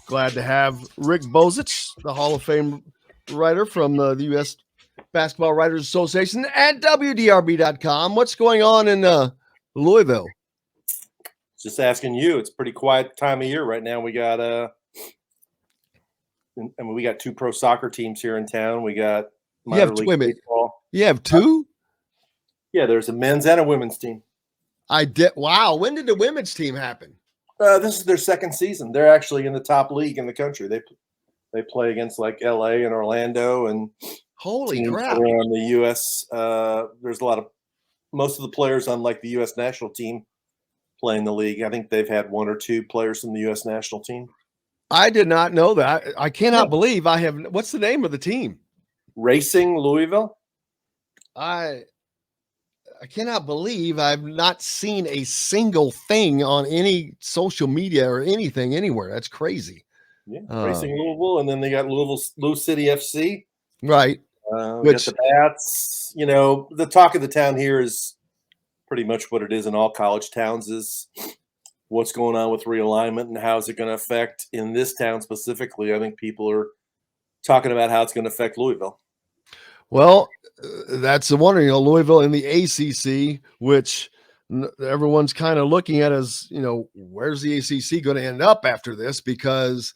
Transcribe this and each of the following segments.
Glad to have Rick Bozich, the Hall of Fame writer from the U.S. Basketball Writers Association at WDRB.com. What's going on in Louisville? Just asking you. It's a pretty quiet time of year right now. We got we got two pro soccer teams here in town. We got minor league baseball. You have two? Yeah, there's a men's and a women's team. I did. Wow. When did the women's team happen? This is their second season. They're actually in the top league in the country. They play against like LA and Orlando and holy crap on the US. There's most of the players on like the US national team playing the league. I think they've had one or two players from the US national team. I did not know that. I cannot believe I have. What's the name of the team? Racing Louisville. I cannot believe I've not seen a single thing on any social media or anything anywhere. That's crazy. Yeah, Racing Louisville, and then they got Lou City FC. Right. We got the Bats. You know, the talk of the town here is pretty much what it is in all college towns is what's going on with realignment and how is it going to affect in this town specifically. I think people are talking about how it's going to affect Louisville. Well, that's the wonder, Louisville in the ACC, which everyone's kind of looking at as, where's the ACC going to end up after this? Because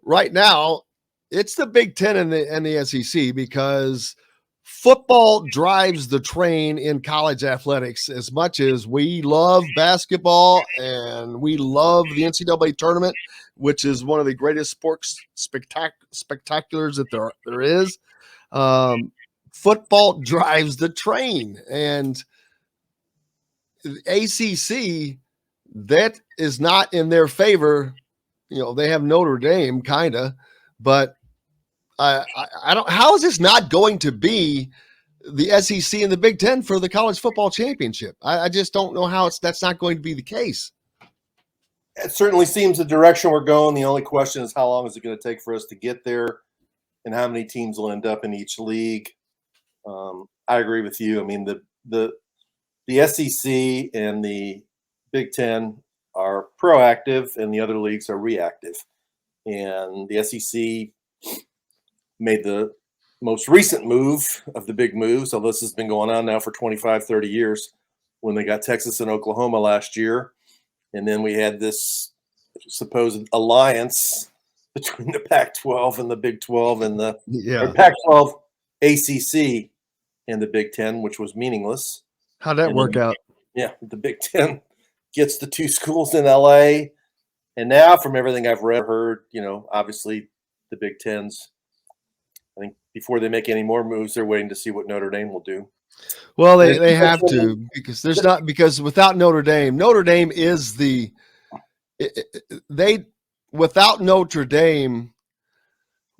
right now it's the Big Ten and the SEC, because football drives the train in college athletics as much as we love basketball and we love the NCAA tournament, which is one of the greatest sports spectaculars that there is. Football drives the train, and the ACC, that is not in their favor. They have Notre Dame kind of, but I don't, how is this not going to be the SEC and the Big Ten for the college football championship? I just don't know how that's not going to be the case. It certainly seems the direction we're going. The only question is how long is it going to take for us to get there and how many teams will end up in each league. I agree with you. I mean, the SEC and the Big Ten are proactive and the other leagues are reactive. And the SEC made the most recent move of the big moves. So this has been going on now for 25, 30 years when they got Texas and Oklahoma last year. And then we had this supposed alliance between the Pac-12 and the Big 12 and the Pac-12 ACC and the Big Ten, which was meaningless. How'd that work out? Yeah, the Big Ten gets the two schools in LA. And now from everything I've heard, obviously the Big Ten's, I think before they make any more moves, they're waiting to see what Notre Dame will do. Well, they have to, because without Notre Dame is without Notre Dame,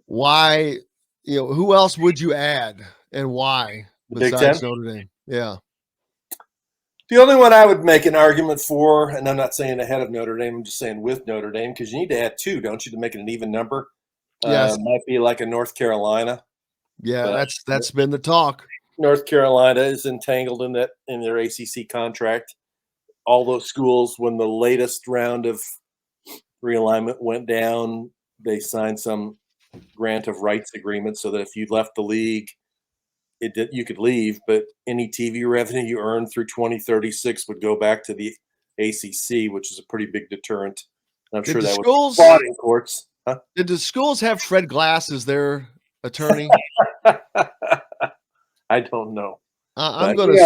why, who else would you add and why besides Notre Dame? Yeah. The only one I would make an argument for, and I'm not saying ahead of Notre Dame, I'm just saying with Notre Dame, because you need to add two, don't you, to make it an even number? Yes. Might be like a North Carolina. Yeah, that's been the talk. North Carolina is entangled in their ACC contract. All those schools, when the latest round of realignment went down, they signed some grant of rights agreement so that if you left the league, you could leave, but any TV revenue you earned through 2036 would go back to the ACC, which is a pretty big deterrent. And I'm sure that was fought in courts. Huh? Did the schools have Fred Glass as their attorney? I don't know. I'm going to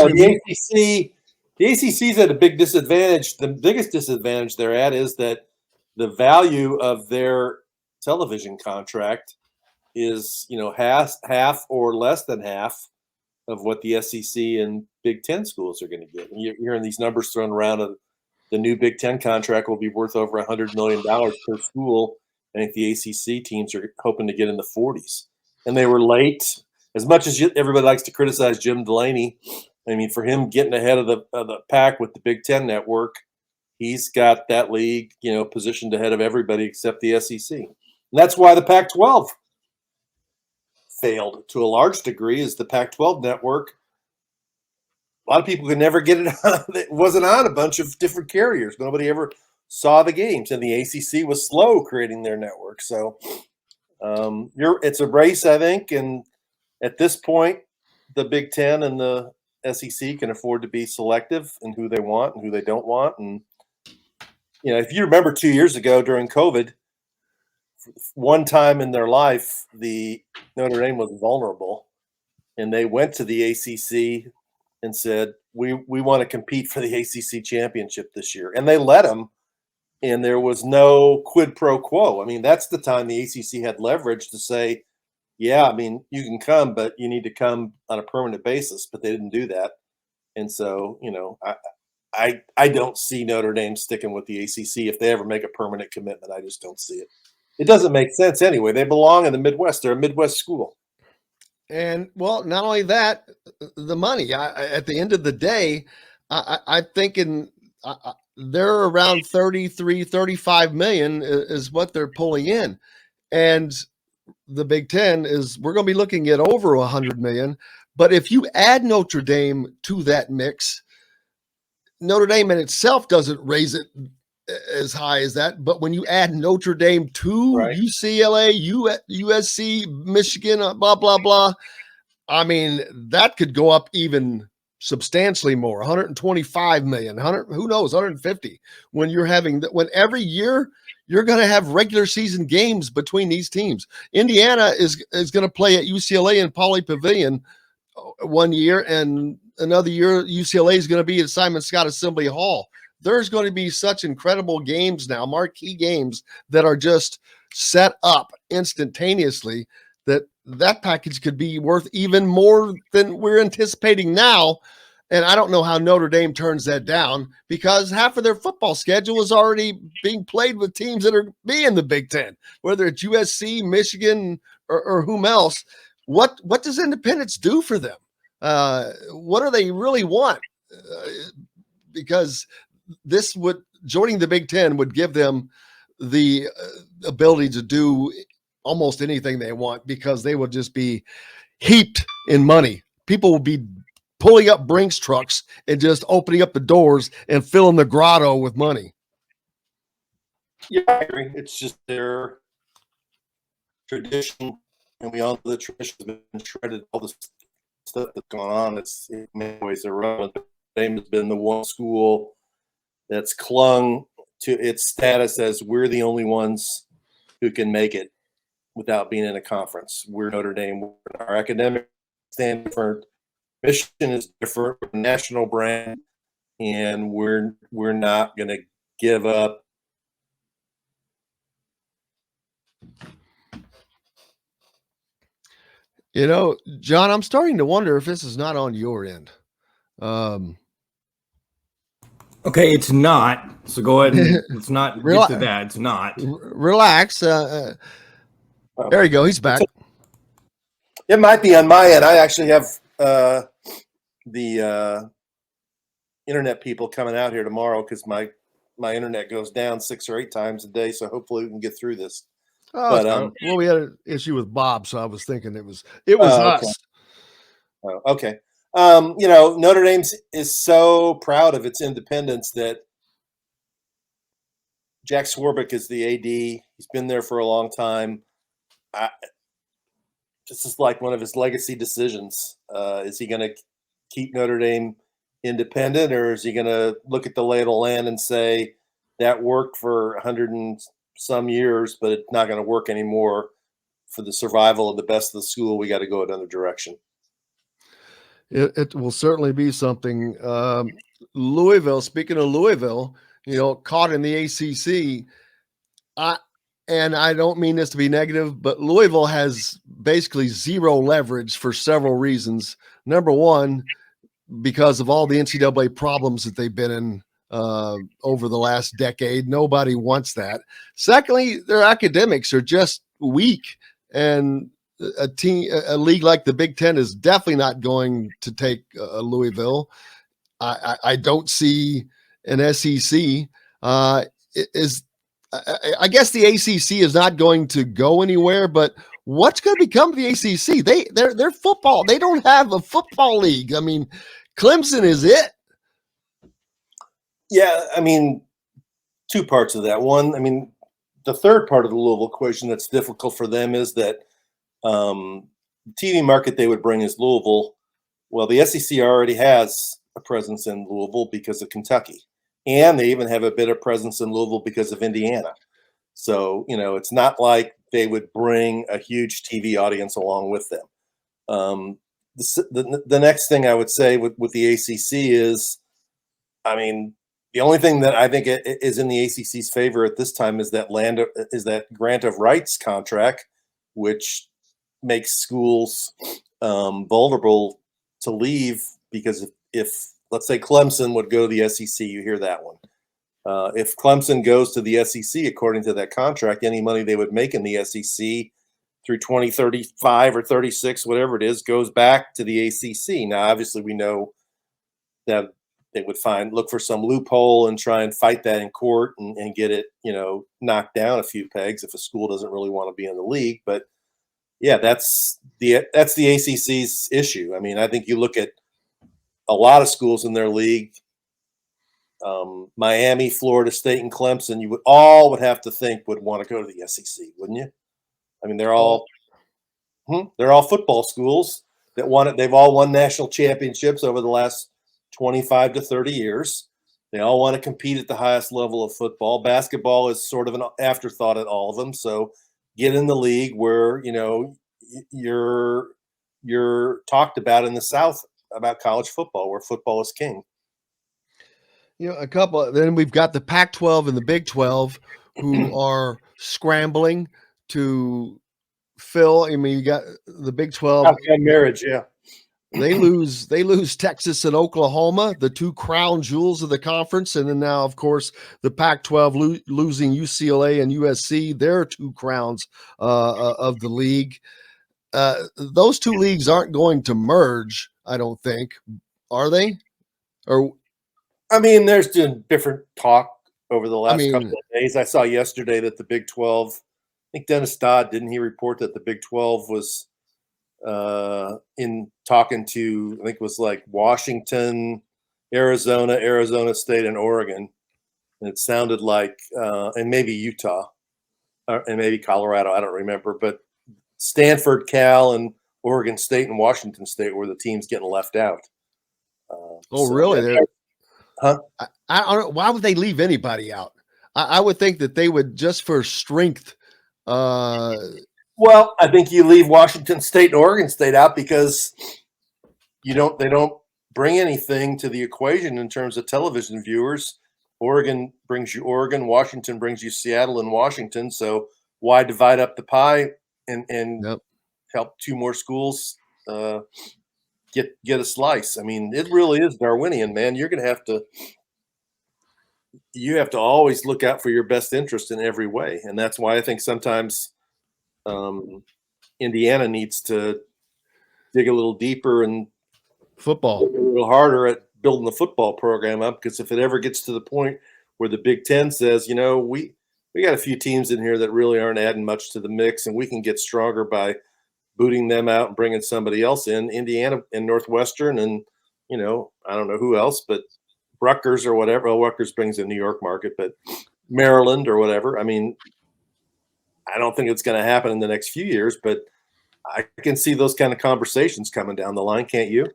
assume the ACC's at a big disadvantage. The biggest disadvantage they're at is that the value of their television contract is, half or less than half of what the SEC and Big Ten schools are going to get. And you're hearing these numbers thrown around. Of the new Big Ten contract will be worth over $100 million per school. I think the ACC teams are hoping to get in the 40s. And they were late. As much as everybody likes to criticize Jim Delaney, I mean, for him getting ahead of the pack with the Big Ten network, he's got that league, positioned ahead of everybody except the SEC. And that's why the Pac-12 failed to a large degree, is the Pac-12 network. A lot of people could never get it on. It wasn't on a bunch of different carriers. Nobody ever saw the games, and the ACC was slow creating their network. So it's a race, I think, and at this point, the Big Ten and the SEC can afford to be selective in who they want and who they don't want. And if you remember 2 years ago during COVID, one time in their life, the Notre Dame was vulnerable, and they went to the ACC and said, "We want to compete for the ACC championship this year," and they let them. And there was no quid pro quo. I mean, that's the time the ACC had leverage to say, "Yeah, I mean, you can come, but you need to come on a permanent basis." But they didn't do that, and so I don't see Notre Dame sticking with the ACC if they ever make a permanent commitment. I just don't see it. It doesn't make sense anyway. They belong in the Midwest. They're a Midwest school. And well, not only that, the money. At the end of the day, I'm thinking they're around 33, 35 million is what they're pulling in. And the Big Ten we're going to be looking at over 100 million. But if you add Notre Dame to that mix, Notre Dame in itself doesn't raise it as high as that. But when you add Notre Dame to Right. UCLA, USC, Michigan, blah, blah, blah, I mean, that could go up even substantially more, 125 million, 100, who knows, 150. When every year you're going to have regular season games between these teams. Indiana is going to play at UCLA in Pauley Pavilion one year, and another year UCLA is going to be at Simon Scott Assembly Hall. There's going to be such incredible games now, marquee games that are just set up instantaneously that package could be worth even more than we're anticipating now. And I don't know how Notre Dame turns that down, because half of their football schedule is already being played with teams that are in the Big Ten, whether it's USC, Michigan, or whom else. What does independence do for them? What do they really want? Because joining the Big Ten would give them the ability to do almost anything they want, because they would just be heaped in money. People will be pulling up Brinks trucks and just opening up the doors and filling the grotto with money. Yeah, I agree. It's just their tradition, and we all know the tradition has been shredded. All this stuff that's going on, it's in many ways irrelevant. Dame has been the one school that's clung to its status as we're the only ones who can make it without being in a conference. We're Notre Dame. Our academic stand different. Mission is different. We're a national brand, and we're not going to give up. John, I'm starting to wonder if this is not on your end. Okay, it's not. So go ahead and let's not get to that. It's not. Relax. There you go. He's back. It might be on my end. I actually have the internet people coming out here tomorrow, because my internet goes down 6 or 8 times a day. So hopefully we can get through this. Oh, but well, we had an issue with Bob, so I was thinking it was us. Okay. Oh, okay. Notre Dame is so proud of its independence that Jack Swarbrick is the AD. He's been there for a long time. This is like one of his legacy decisions. Is he going to keep Notre Dame independent, or is he going to look at the lay of the land and say that worked for 100 and some years, but it's not going to work anymore for the survival of the best of the school? We got to go another direction. It will certainly be something. Louisville, speaking of Louisville, caught in the ACC. And I don't mean this to be negative, but Louisville has basically zero leverage for several reasons. Number one, because of all the NCAA problems that they've been in over the last decade. Nobody wants that. Secondly, their academics are just weak, and a league like the Big Ten is definitely not going to take Louisville. I don't see an SEC. I guess the ACC is not going to go anywhere, but what's going to become of the ACC? They're football. They don't have a football league. I mean, Clemson is it. Yeah, I mean, two parts of that. One, I mean, the third part of the Louisville equation that's difficult for them is that TV market they would bring is Louisville. Well, the SEC already has a presence in Louisville because of Kentucky, and they even have a bit of presence in Louisville because of Indiana. So, it's not like they would bring a huge TV audience along with them. The next thing I would say with the ACC is, I mean, the only thing that I think is in the ACC's favor at this time is that grant of rights contract, which makes schools vulnerable to leave, because if let's say Clemson would go to the SEC, you hear that one. If Clemson goes to the SEC, according to that contract, any money they would make in the SEC through 2035 or 36, whatever it is, goes back to the ACC. Now, obviously, we know that they would look for some loophole and try and fight that in court and get it, knocked down a few pegs if a school doesn't really want to be in the league. But yeah, that's the ACC's issue. I mean, I think you look at a lot of schools in their league, Miami, Florida State, and Clemson, you would have to think would want to go to the SEC, wouldn't you? I mean, they're all football schools that won it. They've all won national championships over the last 25 to 30 years. They all want to compete at the highest level of football. Basketball is sort of an afterthought at all of them. So get in the league where, you're talked about in the South about college football, where football is king. Then we've got the Pac-12 and the Big 12 who are scrambling to fill. I mean, you got the Big 12 marriage. Yeah. They lose Texas and Oklahoma, the two crown jewels of the conference. And then now, of course, the Pac-12 losing UCLA and USC, their two crowns of the league. Those two leagues aren't going to merge, I don't think. Are they? Or I mean, there's been different talk over the last couple of days. I saw yesterday that the Big 12, I think Dennis Dodd, didn't he report that the Big 12 was in talking to, I think it was like Washington, Arizona State, and Oregon. And it sounded like, and maybe Utah, and maybe Colorado, I don't remember, but Stanford, Cal, and Oregon State and Washington State were the teams getting left out. Really? Huh? I don't know. Why would they leave anybody out? I would think that they would, just for strength. Well, I think you leave Washington State and Oregon State out because they don't bring anything to the equation in terms of television viewers. Oregon brings you Oregon, Washington brings you Seattle and Washington. So why divide up the pie and help two more schools get a slice? I mean, it really is Darwinian, man. You have to always look out for your best interest in every way. And that's why I think sometimes Indiana needs to dig a little deeper and football a little harder at building the football program up. Because if it ever gets to the point where the Big Ten says, we got a few teams in here that really aren't adding much to the mix, and we can get stronger by booting them out and bringing somebody else in, Indiana and Northwestern, and I don't know who else, but Rutgers or whatever. Well, Rutgers brings the New York market, but Maryland or whatever. I mean, I don't think it's going to happen in the next few years, but I can see those kind of conversations coming down the line. Can't you?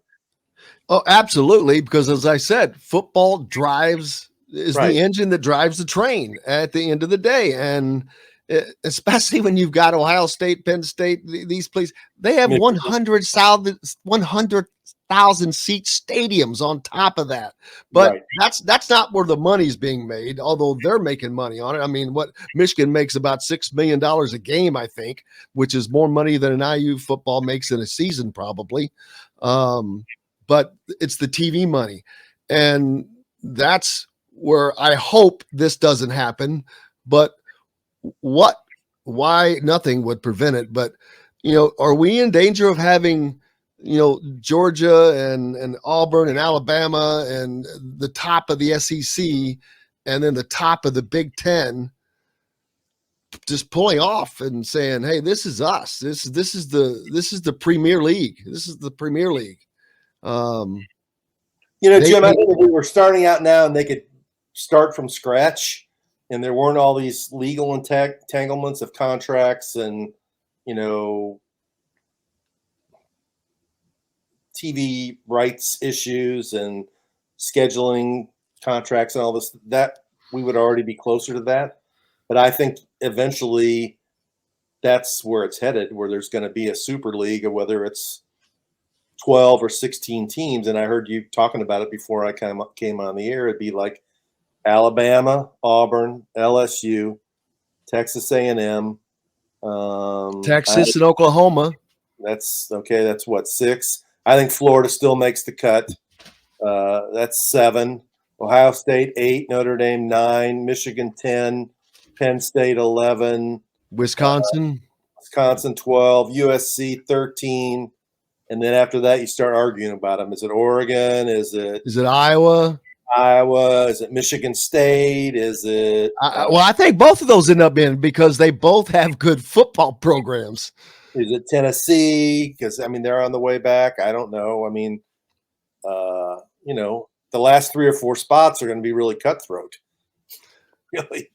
Oh, absolutely. Because as I said, football is the engine that drives the train at the end of the day. And especially when you've got Ohio State, Penn State, these places, they have 100,000 seat stadiums on top of that. But that's not where the money's being made, although they're making money on it. I mean, what Michigan makes about $6 million a game, I think, which is more money than an IU football makes in a season, probably. But it's the TV money. And that's where I hope this doesn't happen. But why nothing would prevent it. But, are we in danger of having, Georgia and Auburn and Alabama and the top of the SEC and then the top of the Big Ten just pulling off and saying, hey, this is us. This is the Premier League. This is the Premier League. Jim, I think if we were starting out now and they could start from scratch, and there weren't all these legal entanglements of contracts and, TV rights issues and scheduling contracts and all this, that we would already be closer to that. But I think eventually that's where it's headed, where there's going to be a super league, or whether it's 12 or 16 teams. And I heard you talking about it before I came on the air. It'd be like Alabama, Auburn, LSU, Texas A&M, Texas and Oklahoma. That's okay. That's what, 6? I think Florida still makes the cut. That's 7. Ohio State 8, Notre Dame 9, Michigan 10, Penn State 11, Wisconsin 12, USC 13, and then after that you start arguing about them. Is it Oregon? Is it Iowa? Is it Michigan State? Is it? Well, I think both of those end up being, because they both have good football programs. Is it Tennessee? Because they're on the way back. I don't know. The last 3 or 4 spots are going to be really cutthroat. Really.